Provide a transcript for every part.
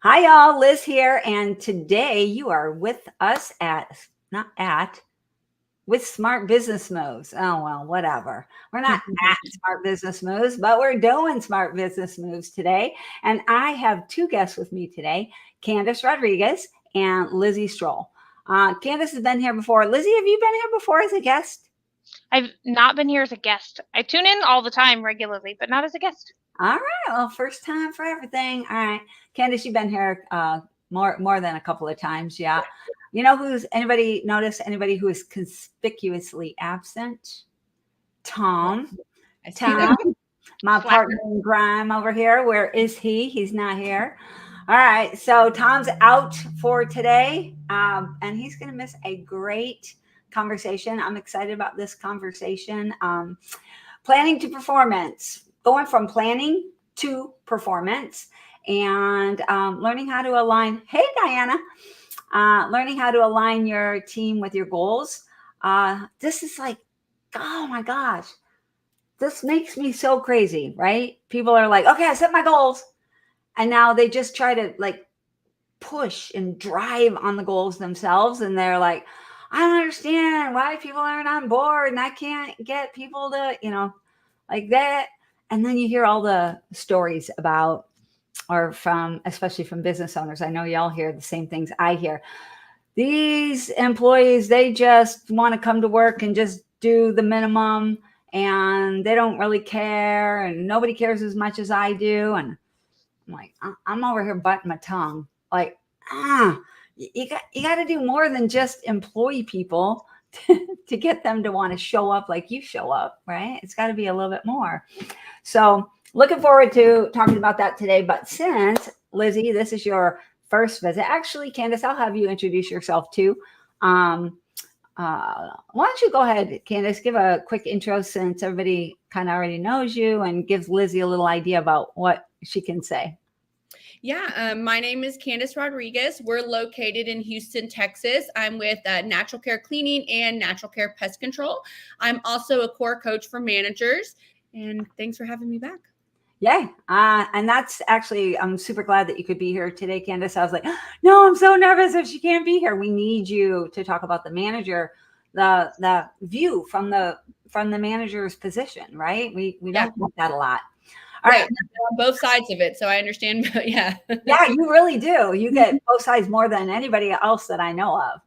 Hi, y'all. Liz here. And today you are with us not at, with Smart Business Moves. Oh, well, whatever. We're not at Smart Business Moves, but we're doing Smart Business Moves today. And I have two guests with me today, Candice Rodriguez and Lizzie Strohl. Candice has been here before. Lizzie, have you been here before as a guest? I've not been here as a guest. I tune in all the time regularly, but not as a guest. All right. Well, first time for everything. All right. Candice, you've been here more than a couple of times. Yeah. You know who's anybody notice anybody who is conspicuously absent? Tom. I see Tom, that. my Slacker. partner in crime over here. Where is he? He's not here. All right. So Tom's out for today. And he's gonna miss a great conversation. I'm excited about this conversation. Planning to performance, going from planning to performance, and learning how to align. Hey, Diana, learning how to align your team with your goals. This is like, oh my gosh, this makes me so crazy, right? People are like, okay, I set my goals, and now they just try to like push and drive on the goals themselves, and they're like, I don't understand why people aren't on board, and I can't get people to, like that. And then you hear all the stories about, or from, especially from business owners. I know y'all hear the same things I hear. These employees, they just want to come to work and just do the minimum, and they don't really care, and nobody cares as much as I do. And I'm like, I'm over here biting my tongue. Like, you got to do more than just employ people to get them to want to show up like you show up, right? It's got to be a little bit more. So looking forward to talking about that today. But since, Lizzie, this is your first visit, actually, Candice, I'll have you introduce yourself too. Why don't you go ahead, Candice, give a quick intro, since everybody kind of already knows you, and gives Lizzie a little idea about what she can say. Yeah, my name is Candice Rodriguez. We're located in Houston, Texas. I'm with Natural Care Cleaning and Natural Care Pest Control. I'm also a core coach for managers. And thanks for having me back. Yay. And that's actually, I'm super glad that you could be here today, Candice. I was like, no, I'm so nervous if she can't be here. We need you to talk about the manager, the view from the manager's position, right? We don't get that a lot. All right. On both sides of it. So I understand. Yeah. Yeah, you really do. You get both sides more than anybody else that I know of.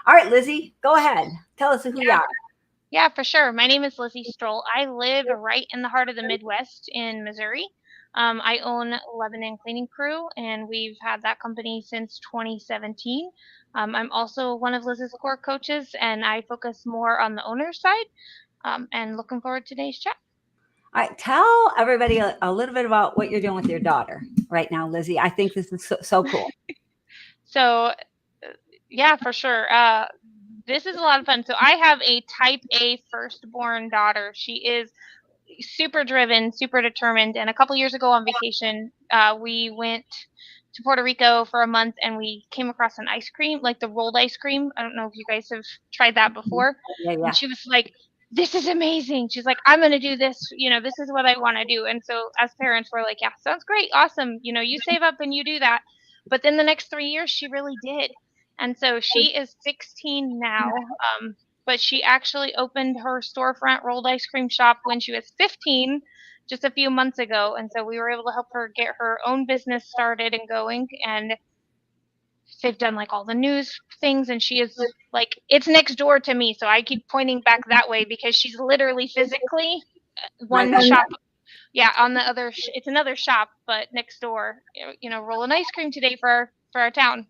All right, Lizzie, go ahead. Tell us who you are. Yeah, for sure. My name is Lizzie Strohl. I live right in the heart of the Midwest in Missouri. I own Lebanon Cleaning Crew, and we've had that company since 2017. I'm also one of Liz's core coaches, and I focus more on the owner side. And looking forward to today's chat. All right, tell everybody a little bit about what you're doing with your daughter right now, Lizzie. I think this is so cool. So, yeah, for sure. This is a lot of fun. So I have a type A firstborn daughter. She is super driven, super determined. And a couple years ago on vacation, we went to Puerto Rico for a month, and we came across an ice cream, like the rolled ice cream. I don't know if you guys have tried that before. Yeah. And she was like, this is amazing. She's like, I'm going to do this. This is what I want to do. And so as parents, we're like, yeah, sounds great. Awesome. You save up and you do that. But then the next 3 years, she really did. And so she is 16 now. But she actually opened her storefront rolled ice cream shop when she was 15, just a few months ago. And so we were able to help her get her own business started and going. And they've done like all the news things, and she is like, it's next door to me. So I keep pointing back that way because she's literally physically one shop. Yeah, on the other, it's another shop, but next door, rolling ice cream today for our town.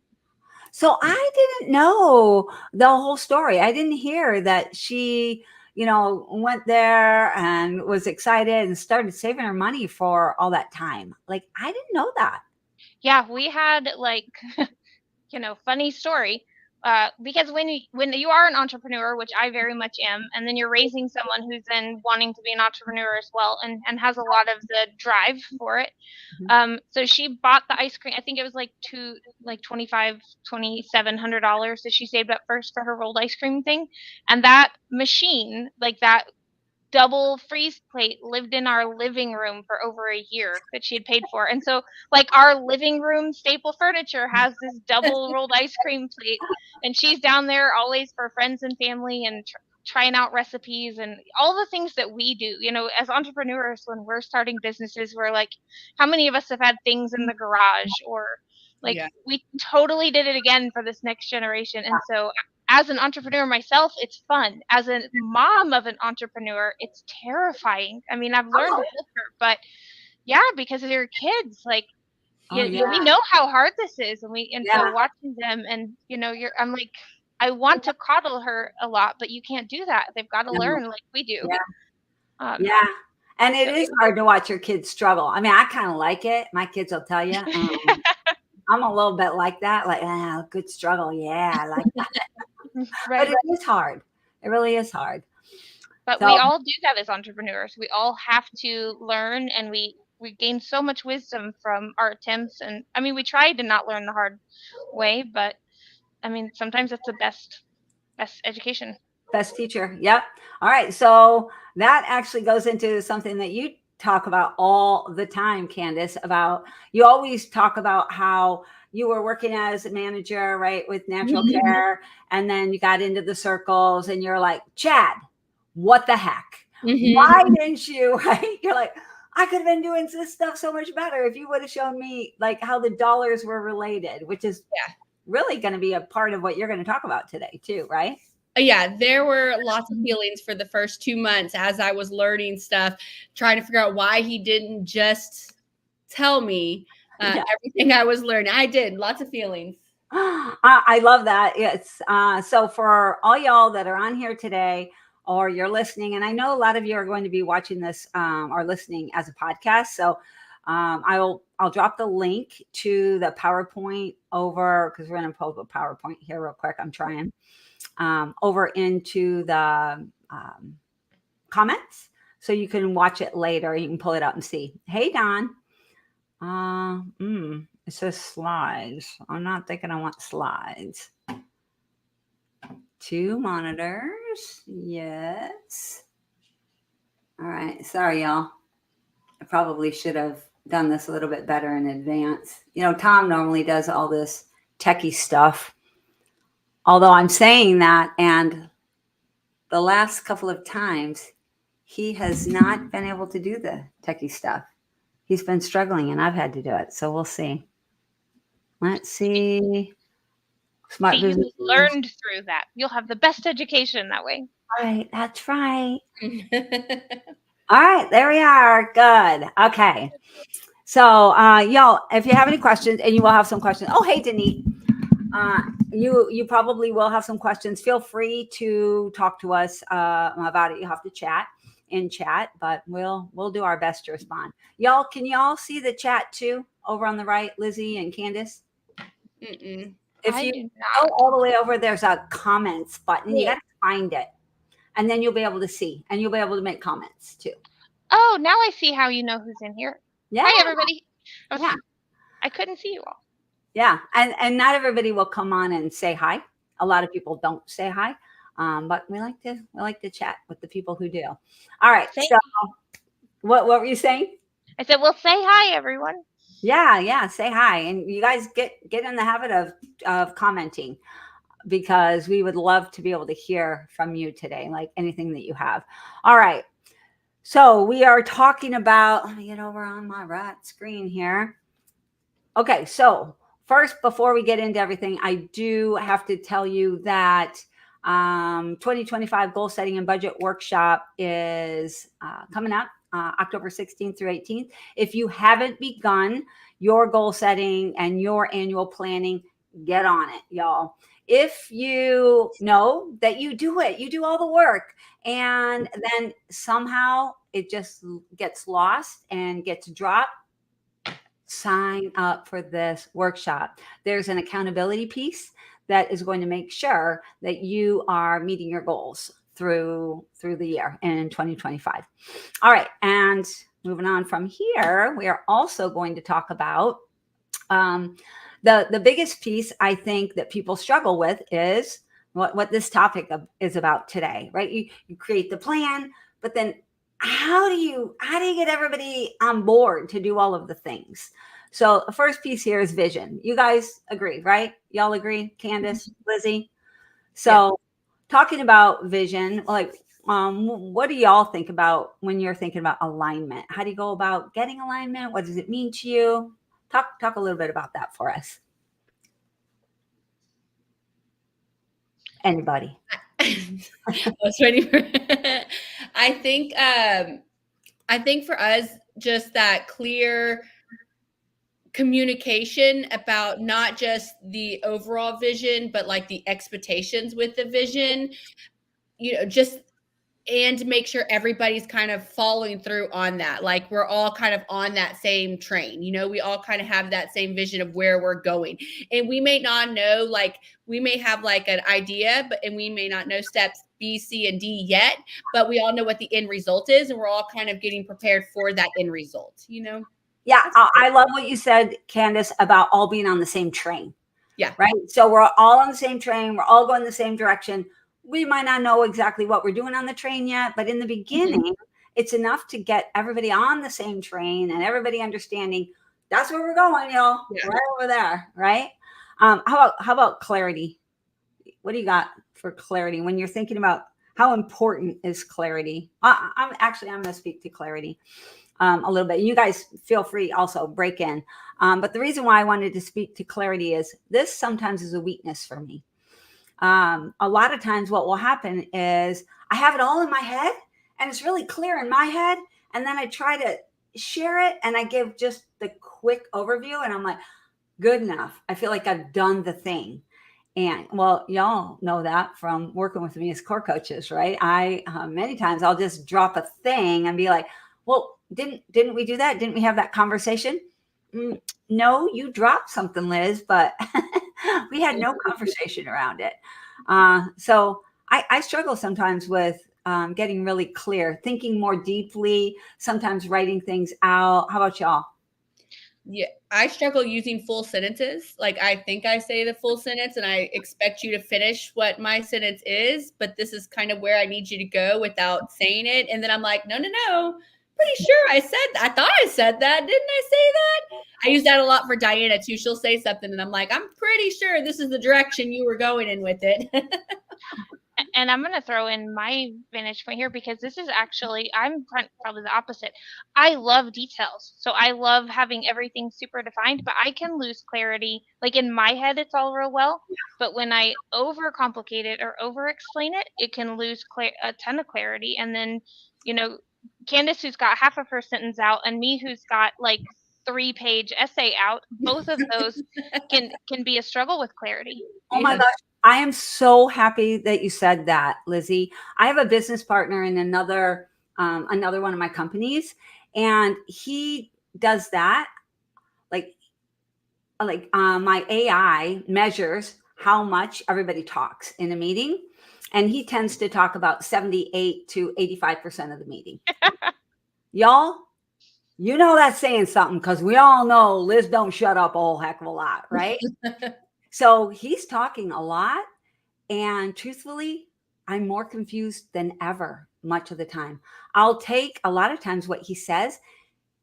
So I didn't know the whole story. I didn't hear that she, went there and was excited and started saving her money for all that time. Like, I didn't know that. Yeah, we had like, funny story. Because when you are an entrepreneur, which I very much am, and then you're raising someone who's then wanting to be an entrepreneur as well, and has a lot of the drive for it. So she bought the ice cream. I think it was like $2,700 that she saved up first for her rolled ice cream thing, and that machine, like that double freeze plate lived in our living room for over a year that she had paid for. And so like our living room staple furniture has this double rolled ice cream plate, and she's down there always for friends and family and trying out recipes and all the things that we do. You know, as entrepreneurs, when we're starting businesses, we're like, how many of us have had things in the garage, or like Yeah. we totally did it again for this next generation. And so as an entrepreneur myself, it's fun. As a mom of an entrepreneur, it's terrifying. I mean, I've learned to help her, but yeah, because of your kids, like Oh, we yeah. know how hard this is, and Yeah. so watching them, and you know, I'm like, I want to coddle her a lot, but you can't do that. They've got to No. learn like we do. Yeah. Um, Yeah. And it so is hard to watch your kids struggle. I mean, I kind of like it. My kids will tell you. I'm a little bit like that. Like, good struggle. Yeah, I like that. But right. it is hard. It really is hard. But So, we all do that as entrepreneurs. We all have to learn, and we gain so much wisdom from our attempts. And I mean, we tried to not learn the hard way, but I mean, sometimes it's the best education. best teacher. Yep. All right. So that actually goes into something that you talk about all the time, Candice, about you always talk about how you were working as a manager, right, with natural care. And then you got into the circles and you're like, Chad, what the heck? Why didn't you, right? You're like, I could have been doing this stuff so much better if you would have shown me like how the dollars were related, which is really going to be a part of what you're going to talk about today too, right? Yeah, there were lots of feelings for the first 2 months as I was learning stuff, trying to figure out why he didn't just tell me everything I was learning. I did. Lots of feelings. I love that. It's so for all y'all that are on here today or you're listening, and I know a lot of you are going to be watching this or listening as a podcast. So I'll drop the link to the PowerPoint over, because we're going to pull the PowerPoint here real quick. I'm trying. Over into the comments so you can watch it later. You can pull it up and see. Hey, Don. It says slides. I'm not thinking I want slides. 2 monitors. Yes. All right. Sorry, y'all. I probably should have done this a little bit better in advance. You know, Tom normally does all this techie stuff. Although I'm saying that, and the last couple of times, he has not been able to do the techie stuff. He's been struggling, and I've had to do it. So we'll see. Let's see. Smart See, you business. learned through that. You'll have the best education that way. Right, that's right. All right, there we are. Good. Okay. So, y'all, if you have any questions, and you will have some questions. Oh, hey, Denise. You probably will have some questions. Feel free to talk to us about it. You have to chat in chat, but we'll do our best to respond. Y'all, can y'all see the chat too over on the right, Lizzie and Candice? If you go all the way over, there's a comments button. You got to find it, and then you'll be able to see, and you'll be able to make comments too. Oh, now I see how you know who's in here. Yeah. Hi, everybody. Yeah. I couldn't see you all. Yeah, and not everybody will come on and say hi. A lot of people don't say hi, but we like to chat with the people who do. All right. So, what were you saying? I said, well, say hi, everyone. Yeah, say hi, and you guys get in the habit of commenting, because we would love to be able to hear from you today, like anything that you have. All right. So we are talking about. Let me get over on my right screen here. Okay, so. First, before we get into everything, I do have to tell you that 2025 Goal Setting and Budget Workshop is coming up October 16th through 18th. If you haven't begun your goal setting and your annual planning, get on it, y'all. If you know that you do it, you do all the work, and then somehow it just gets lost and gets dropped, sign up for this workshop. There's an accountability piece that is going to make sure that you are meeting your goals through the year in 2025. All right, and moving on from here, we are also going to talk about the biggest piece I think that people struggle with is what this topic is about today, right? You create the plan, but then how do you get everybody on board to do all of the things? So the first piece here is vision. You guys agree, right? Y'all agree, Candice, Lizzie? So talking about vision, like, what do y'all think about when you're thinking about alignment? How do you go about getting alignment? What does it mean to you? Talk a little bit about that for us. Anybody? I was waiting for I think for us, just that clear communication about not just the overall vision, but like the expectations with the vision, and make sure everybody's kind of following through on that. Like we're all kind of on that same train, we all kind of have that same vision of where we're going. And we may not know, like we may have like an idea, and we may not know steps B, C, and D yet, but we all know what the end result is. And we're all kind of getting prepared for that end result, Yeah, I love what you said, Candice, about all being on the same train. Yeah. Right. So we're all on the same train. We're all going the same direction. We might not know exactly what we're doing on the train yet, but in the beginning, it's enough to get everybody on the same train and everybody understanding that's where we're going, y'all. Yeah. Right over there. Right. How about clarity? What do you got for clarity when you're thinking about how important is clarity? I'm going to speak to clarity a little bit. You guys feel free also break in. But the reason why I wanted to speak to clarity is this sometimes is a weakness for me. A lot of times what will happen is I have it all in my head and it's really clear in my head. And then I try to share it and I give just the quick overview and I'm like, good enough. I feel like I've done the thing. And well, y'all know that from working with me as core coaches, right? I many times I'll just drop a thing and be like, well, didn't we do that? Didn't we have that conversation? No, you dropped something, Liz, but we had no conversation around it. So I struggle sometimes with getting really clear, thinking more deeply, sometimes writing things out. How about y'all? Yeah, I struggle using full sentences. Like I think I say the full sentence and I expect you to finish what my sentence is, but this is kind of where I need you to go without saying it. And then I'm like, no. Pretty sure I thought I said that. Didn't I say that? I use that a lot for Diana too. She'll say something and I'm like, I'm pretty sure this is the direction you were going in with it. And I'm going to throw in my vantage point here because this is actually, I'm probably the opposite. I love details. So I love having everything super defined, but I can lose clarity. Like in my head, it's all real well. But when I overcomplicate it or over-explain it, it can lose a ton of clarity. And then, Candice, who's got half of her sentence out, and me, who's got like 3-page essay out, both of those can be a struggle with clarity. Oh my gosh. I am so happy that you said that, Lizzie. I have a business partner in another one of my companies, and he does that. Like my AI measures how much everybody talks in a meeting, and he tends to talk about 78 to 85% of the meeting. Y'all, that's saying something because we all know Liz don't shut up a whole heck of a lot, right? So he's talking a lot. And truthfully, I'm more confused than ever much of the time. I'll take a lot of times what he says.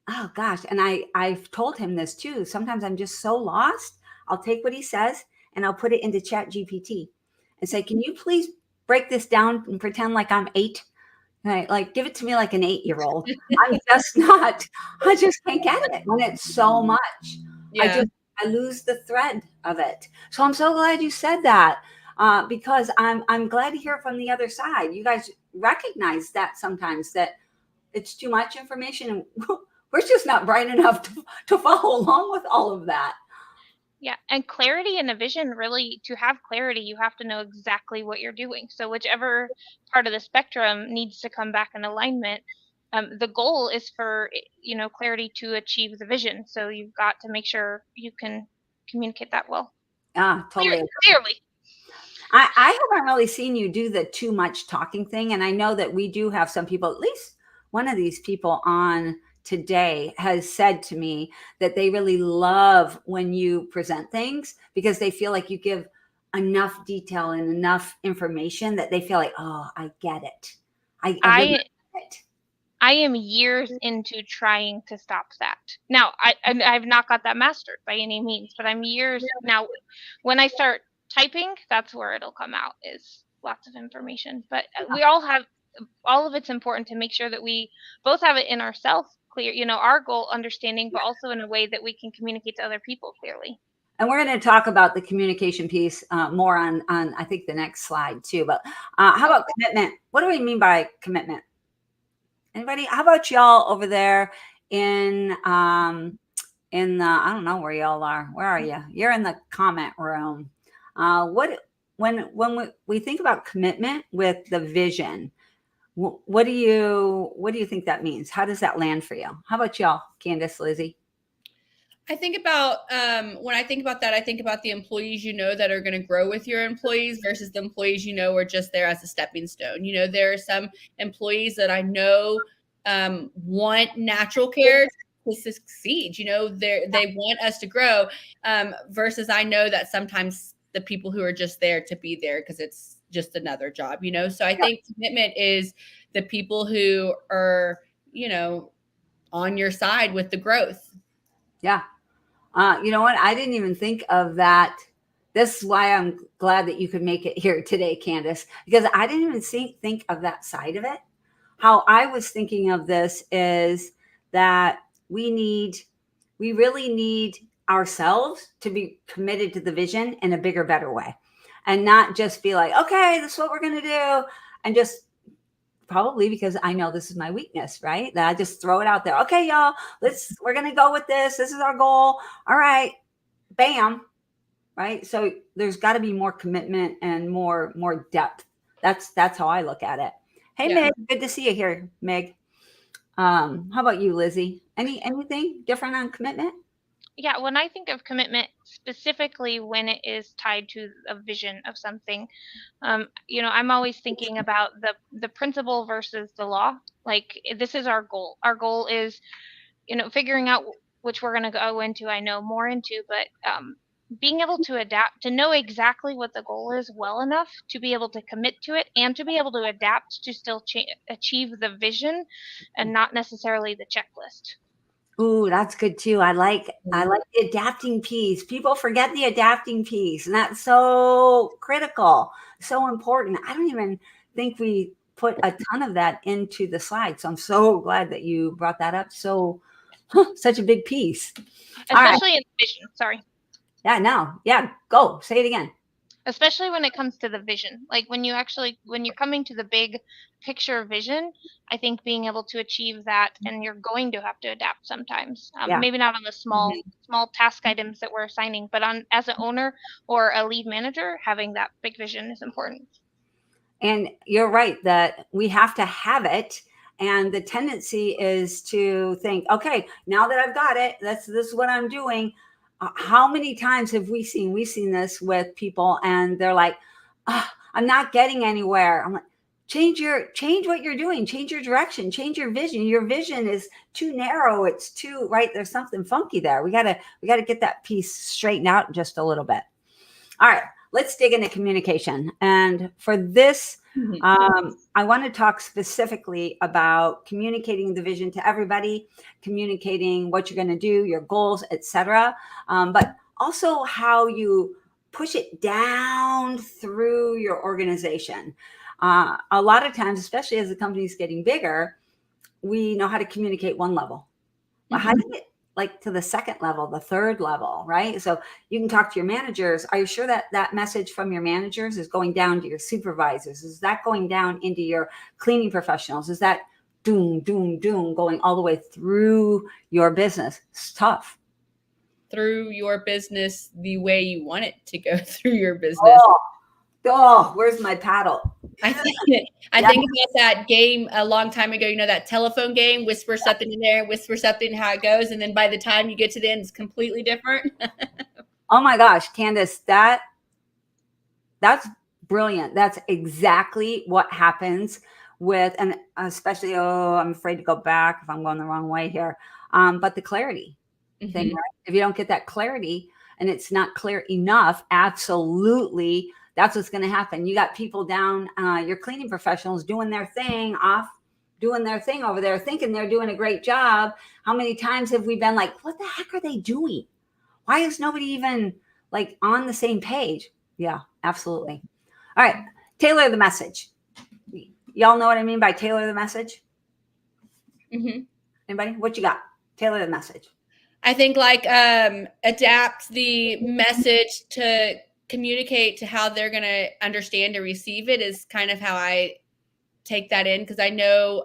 Oh gosh. And I've told him this too. Sometimes I'm just so lost. I'll take what he says and I'll put it into Chat GPT and say, can you please break this down and pretend like I'm 8? Right? Like give it to me like an 8-year-old. I'm just not, I just can't get it when it's so much. Yeah. I lose the thread of it. So I'm so glad you said that. Because I'm glad to hear from the other side. You guys recognize that sometimes that it's too much information and we're just not bright enough to follow along with all of that. Yeah. And clarity and a vision, really, to have clarity, you have to know exactly what you're doing. So whichever part of the spectrum needs to come back in alignment, the goal is for, clarity to achieve the vision. So you've got to make sure you can communicate that well. Totally. Clearly. I haven't really seen you do the too much talking thing. And I know that we do have some people, at least one of these people on today has said to me that they really love when you present things because they feel like you give enough detail and enough information that they feel like, oh, I get it. I really get it. I am years into trying to stop that. Now, I've not got that mastered by any means, but I'm years now. When I start typing, that's where it'll come out, is lots of information. But we all of it's important to make sure that we both have it in ourselves clear, our goal understanding, but also in a way that we can communicate to other people clearly. And we're going to talk about the communication piece more on I think the next slide too. But how about commitment? What do we mean by commitment? Anybody? How about y'all over there in the, I don't know where y'all are. Where are you? You're in the comment room. When we think about commitment with the vision, what do you think that means? How does that land for you? How about y'all, Candice, Lizzie? I think about when I think about that, I think about the employees that are going to grow with your employees versus the employees are just there as a stepping stone. There are some employees that I know want natural care to succeed. They want us to grow versus I know that sometimes the people who are just there to be there because it's just another job. So I think commitment is the people who are on your side with the growth. Yeah. You know what? I didn't even think of that. This is why I'm glad that you could make it here today, Candice, because I didn't even think of that side of it. How I was thinking of this is that we really need ourselves to be committed to the vision in a bigger, better way, and not just be like, okay, this is what we're going to do. And just probably because I know this is my weakness, right? That I just throw it out there. Okay, y'all, we're going to go with this. This is our goal. All right. Bam. Right. So there's got to be more commitment and more depth. That's how I look at it. Hey, Meg, good to see you here, Meg. How about you, Lizzie? Anything different on commitment? Yeah, when I think of commitment, specifically when it is tied to a vision of something, I'm always thinking about the principle versus the law. Like, this is our goal. Our goal is, figuring out, which we're going to go into, I know more into, but being able to adapt, to know exactly what the goal is well enough to be able to commit to it and to be able to adapt to still achieve the vision and not necessarily the checklist. Ooh, that's good too. I like the adapting piece. People forget the adapting piece, and that's so critical, so important. I don't even think we put a ton of that into the slide. So I'm so glad that you brought that up. So such a big piece. Especially in vision. Sorry. Yeah, no. Yeah, go. Say it again. Especially when it comes to the vision. Like when you're coming to the big picture vision, I think being able to achieve that, and you're going to have to adapt sometimes. Maybe not on the small task items that we're assigning, but as an owner or a lead manager, having that big vision is important. And you're right that we have to have it. And the tendency is to think, okay, now that I've got it, this is what I'm doing. How many times have we've seen this with people, and they're like, I'm not getting anywhere. I'm like, change what you're doing, change your direction, change your vision. Your vision is too narrow. It's too, right. There's something funky there. We gotta get that piece straightened out just a little bit. All right, let's dig into communication. And for this, I want to talk specifically about communicating the vision to everybody, communicating what you're going to do, your goals, etc. But also how you push it down through your organization. A lot of times, especially as the company is getting bigger, we know how to communicate one level. But how do you get to the second level, the third level, right? So you can talk to your managers. Are you sure that that message from your managers is going down to your supervisors? Is that going down into your cleaning professionals? Is that doom, doom, doom going all the way through your business? It's tough. Through your business the way you want it to go through your business. Oh, where's my paddle? I think about that game a long time ago, that telephone game, whisper something in there, whisper something, how it goes. And then by the time you get to the end, it's completely different. Oh my gosh, Candice, that's brilliant. That's exactly what happens with, and especially, I'm afraid to go back if I'm going the wrong way here. But the clarity thing, right? If you don't get that clarity and it's not clear enough, absolutely, that's what's going to happen. You got people down, your cleaning professionals doing their thing off doing their thing over there, thinking they're doing a great job. How many times have we been like, what the heck are they doing? Why is nobody even like on the same page? Yeah, absolutely. All right, tailor the message. Y'all know what I mean by tailor the message? Mm-hmm. Anybody? What you got? Tailor the message. I think like adapt the message to communicate to how they're going to understand and receive it is kind of how I take that in, because I know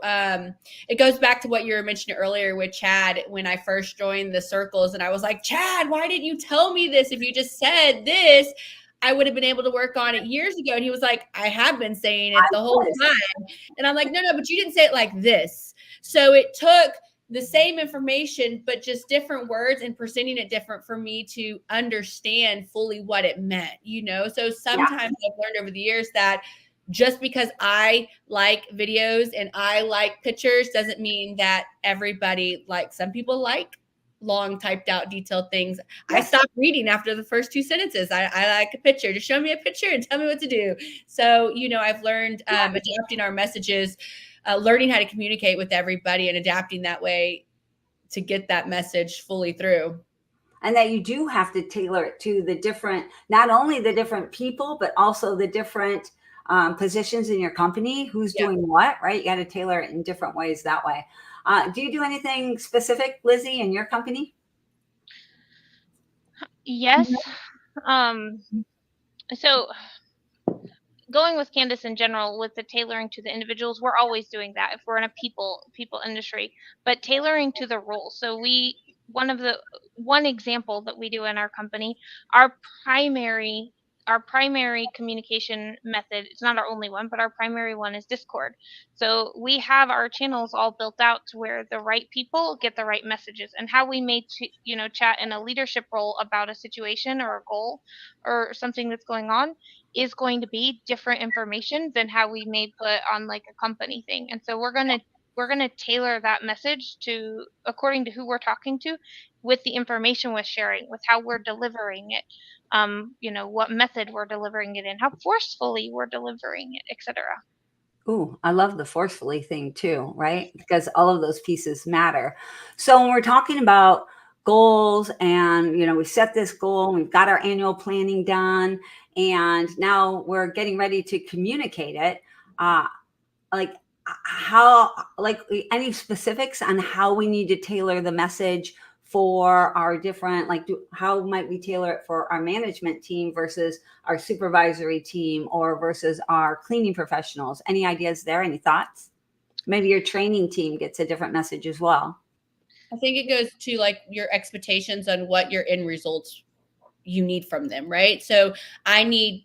it goes back to what you were mentioning earlier with Chad when I first joined the circles, and I was like, Chad, why didn't you tell me this? If you just said this, I would have been able to work on it years ago. And he was like, I have been saying it the whole time. And I'm like, no, but you didn't say it like this. So it took the same information, but just different words and presenting it different for me to understand fully what it meant, you know? So sometimes I've learned over the years that just because I like videos and I like pictures doesn't mean that everybody likes. Some people like long typed out detailed things. I stopped reading after the first two sentences. I like a picture. Just show me a picture and tell me what to do. So, you know, I've learned adapting our messages, learning how to communicate with everybody and adapting that way to get that message fully through. And that you do have to tailor it to the different, not only the different people, but also the different positions in your company, who's doing what, right? You got to tailor it in different ways that way. Do you do anything specific, Lizzie, in your company? Yes. So going with Candice in general, with the tailoring to the individuals, we're always doing that if we're in a people industry, but tailoring to the role. So one example that we do in our company, our primary communication method, it's not our only one, but our primary one is Discord. So we have our channels all built out to where the right people get the right messages, and how we may chat in a leadership role about a situation or a goal or something that's going on is going to be different information than how we may put on like a company thing. And so we're going to tailor that message to according to who we're talking to, with the information we're sharing, with how we're delivering it, what method we're delivering it in, how forcefully we're delivering it, etc. Ooh, I love the forcefully thing too, right? Because all of those pieces matter. So when we're talking about goals and, we set this goal and we've got our annual planning done and now we're getting ready to communicate it, like any specifics on how we need to tailor the message for our different, how might we tailor it for our management team versus our supervisory team or versus our cleaning professionals? Any ideas there? Any thoughts? Maybe your training team gets a different message as well. I think it goes to like your expectations on what your end results you need from them, right? So I need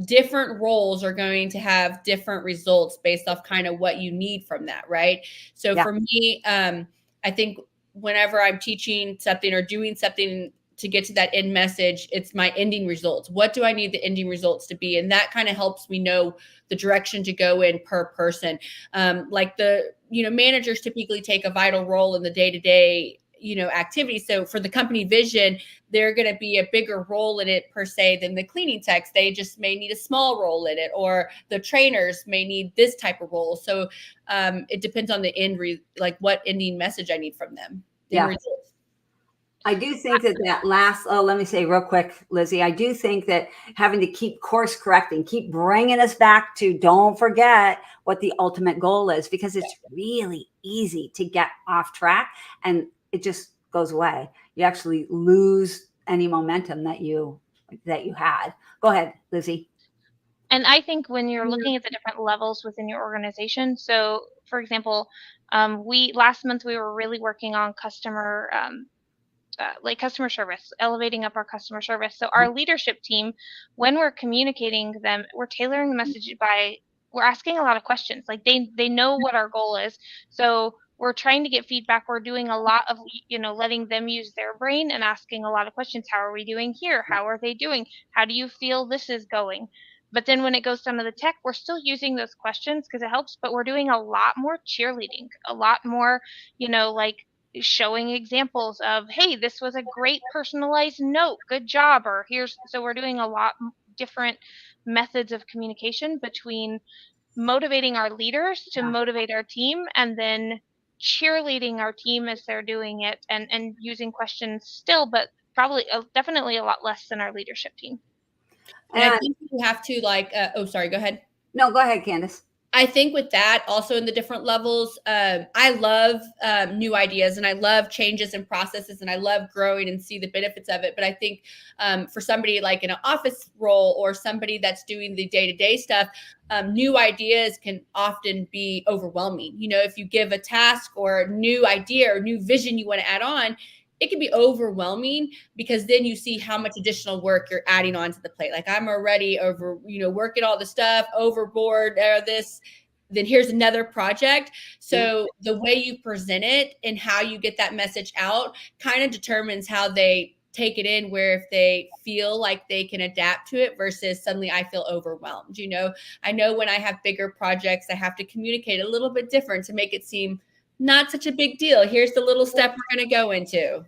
different roles are going to have different results based off kind of what you need from that, right? So for me, I think whenever I'm teaching something or doing something to get to that end message, it's my ending results. What do I need the ending results to be? And that kind of helps me know the direction to go in per person. Like managers typically take a vital role in the day-to-day activity. So for the company vision, they're going to be a bigger role in it per se than the cleaning techs. They just may need a small role in it, or the trainers may need this type of role. So it depends on the what ending message I need from them. I do think that last, let me say real quick, Lizzie, I do think that having to keep course correcting, keep bringing us back to don't forget what the ultimate goal is, because it's really easy to get off track and it just goes away. You actually lose any momentum that you had. Go ahead, Lizzie. And I think when you're looking at the different levels within your organization, so for example, last month we were really working on customer service, elevating up our customer service. So our leadership team, when we're communicating them, we're tailoring the message we're asking a lot of questions. Like they know what our goal is. So we're trying to get feedback. We're doing a lot of, letting them use their brain and asking a lot of questions. How are we doing here? How are they doing? How do you feel this is going? But then when it goes down to the tech, we're still using those questions because it helps, but we're doing a lot more cheerleading, a lot more, showing examples of, hey, this was a great personalized note, good job, or so we're doing a lot different methods of communication between motivating our leaders to motivate our team, and then cheerleading our team as they're doing it, and using questions still, but probably definitely a lot less than our leadership team. And I think you have to oh, sorry, go ahead. No, go ahead, Candice. I think with that, also in the different levels, I love new ideas, and I love changes and processes, and I love growing and see the benefits of it. But I think for somebody like in an office role or somebody that's doing the day-to-day stuff, new ideas can often be overwhelming. You know, if you give a task or a new idea or new vision you want to add on, it can be overwhelming, because then you see how much additional work you're adding onto the plate. Like, I'm already over, working all the stuff, overboard, this, then here's another project. So the way you present it and how you get that message out kind of determines how they take it in, where if they feel like they can adapt to it versus suddenly I feel overwhelmed. I know when I have bigger projects, I have to communicate a little bit different to make it seem not such a big deal. Here's the little step we're going to go into.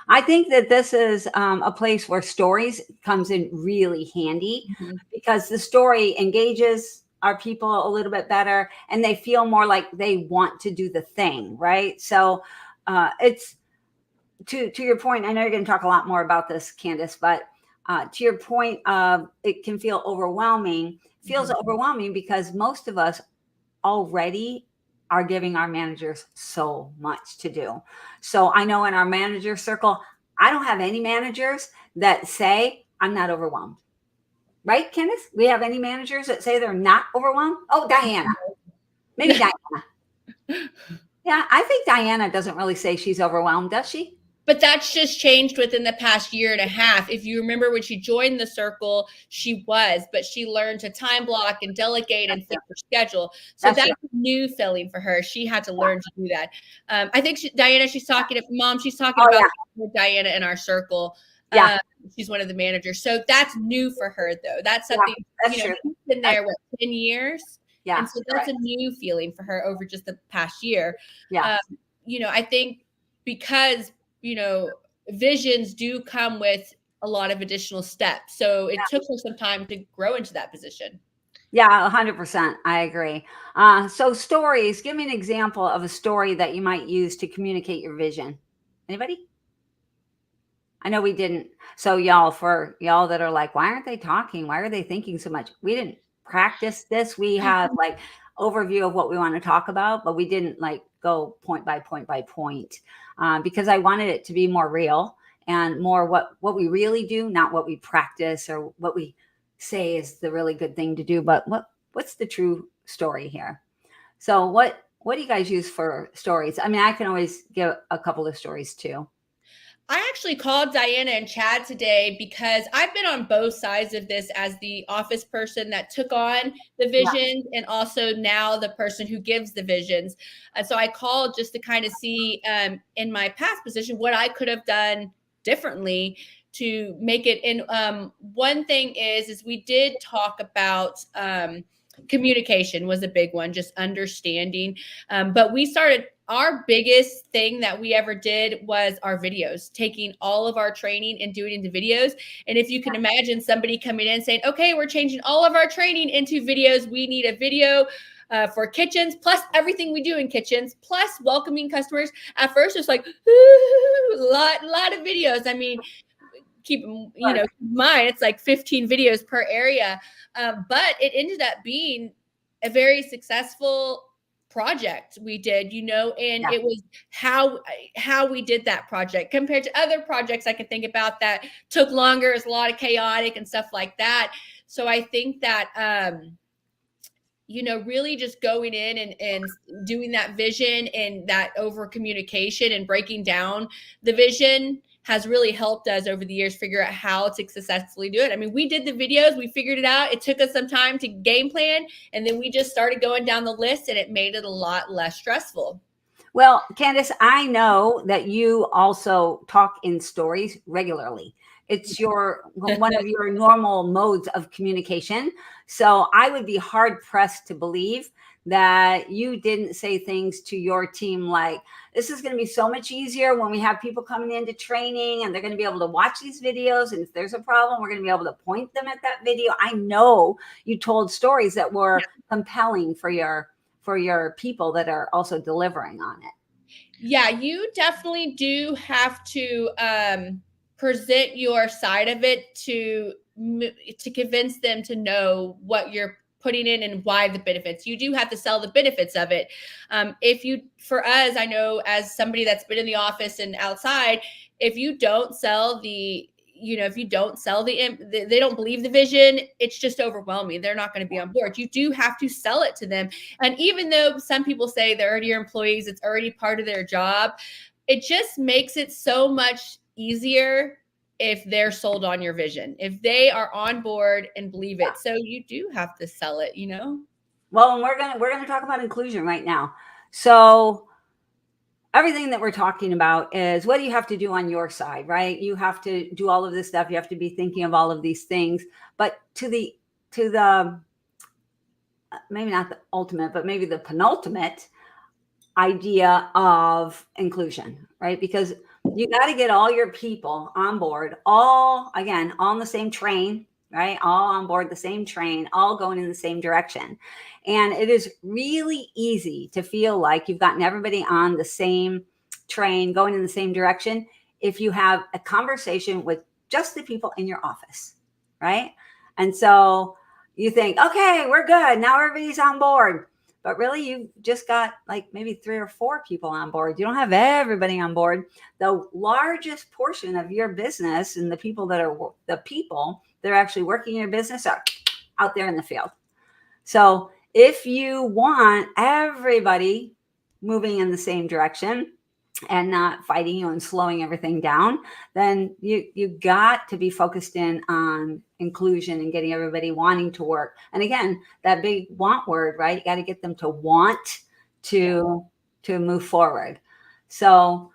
I think that this is a place where stories comes in really handy, because the story engages our people a little bit better, and they feel more like they want to do the thing, right? So it's to your point. I know you're going to talk a lot more about this, Candice, but to your point, it can feel overwhelming. Feels overwhelming because most of us already are giving our managers so much to do. So I know in our manager circle, I don't have any managers that say I'm not overwhelmed. Right, Candice? We have any managers that say they're not overwhelmed? Oh, Diana. Maybe Diana. Yeah, I think Diana doesn't really say she's overwhelmed, does she? But that's just changed within the past year and a half. If you remember when she joined the circle, she was, but she learned to time block and delegate and fix her schedule. So that's a new feeling for her. She had to learn to do that. I think Diana, she's talking about Diana in our circle. Yeah. She's one of the managers. So that's new for her, though. That's something, she's been there, 10 years? Yeah. And so that's a new feeling for her over just the past year. Yeah. I think because visions do come with a lot of additional steps. So it took her some time to grow into that position. Yeah, 100%. I agree. So stories, give me an example of a story that you might use to communicate your vision. Anybody? I know we didn't. So for y'all that are like, why aren't they talking? Why are they thinking so much? We didn't practice this. We have overview of what we want to talk about, but we didn't go point by point by point, because I wanted it to be more real and more what we really do, not what we practice or what we say is the really good thing to do, but what's the true story here. So what do you guys use for stories? I mean, I can always give a couple of stories too. I actually called Diana and Chad today because I've been on both sides of this as the office person that took on the visions and also now the person who gives the visions. So I called just to kind of see in my past position what I could have done differently to make it. And one thing is we did talk about communication was a big one, just understanding. But we started, our biggest thing that we ever did was our videos, taking all of our training and doing it into videos. And if you can imagine somebody coming in saying, okay, we're changing all of our training into videos. We need a video for kitchens, plus everything we do in kitchens, plus welcoming customers. At first, it's like, ooh, a lot of videos. I mean, keep in mind, it's like 15 videos per area. But it ended up being a very successful project we did, and it was how we did that project compared to other projects I could think about that took longer. It's a lot of chaotic and stuff like that. So I think that, really just going in and doing that vision and that over communication and breaking down the vision has really helped us over the years figure out how to successfully do it. I mean, we did the videos, we figured it out. It took us some time to game plan, and then we just started going down the list, and it made it a lot less stressful. Well, Candice, I know that you also talk in stories regularly. It's one of your normal modes of communication. So I would be hard pressed to believe that you didn't say things to your team like, this is going to be so much easier when we have people coming into training and they're going to be able to watch these videos. And if there's a problem, we're going to be able to point them at that video. I know you told stories that were compelling for your people that are also delivering on it. Yeah, you definitely do have to present your side of it to convince them to know what you're putting in and why the benefits. You do have to sell the benefits of it. For us, I know as somebody that's been in the office and outside, if you don't sell the if you don't sell they don't believe the vision, it's just overwhelming. They're not going to be on board. You do have to sell it to them. And even though some people say they're already your employees, it's already part of their job, it just makes it so much easier if they're sold on your vision, if they are on board and believe it. So you do have to sell it, Well, and we're gonna talk about inclusion right now. So everything that we're talking about is what do you have to do on your side, right? You have to do all of this stuff. You have to be thinking of all of these things. But to the maybe not the ultimate, but maybe the penultimate idea of inclusion, right? Because you got to get all your people on board, all on the same train, right? All on board the same train, all going in the same direction. And it is really easy to feel like you've gotten everybody on the same train, going in the same direction, if you have a conversation with just the people in your office, right? And so you think, okay, we're good. Now everybody's on board. But really, you've just got like maybe 3 or 4 people on board. You don't have everybody on board. The largest portion of your business and the people that are actually working in your business are out there in the field. So if you want everybody moving in the same direction and not fighting you and slowing everything down, then you got to be focused in on inclusion and getting everybody wanting to work. And again, that big want word, right? You got to get them to want to move forward. So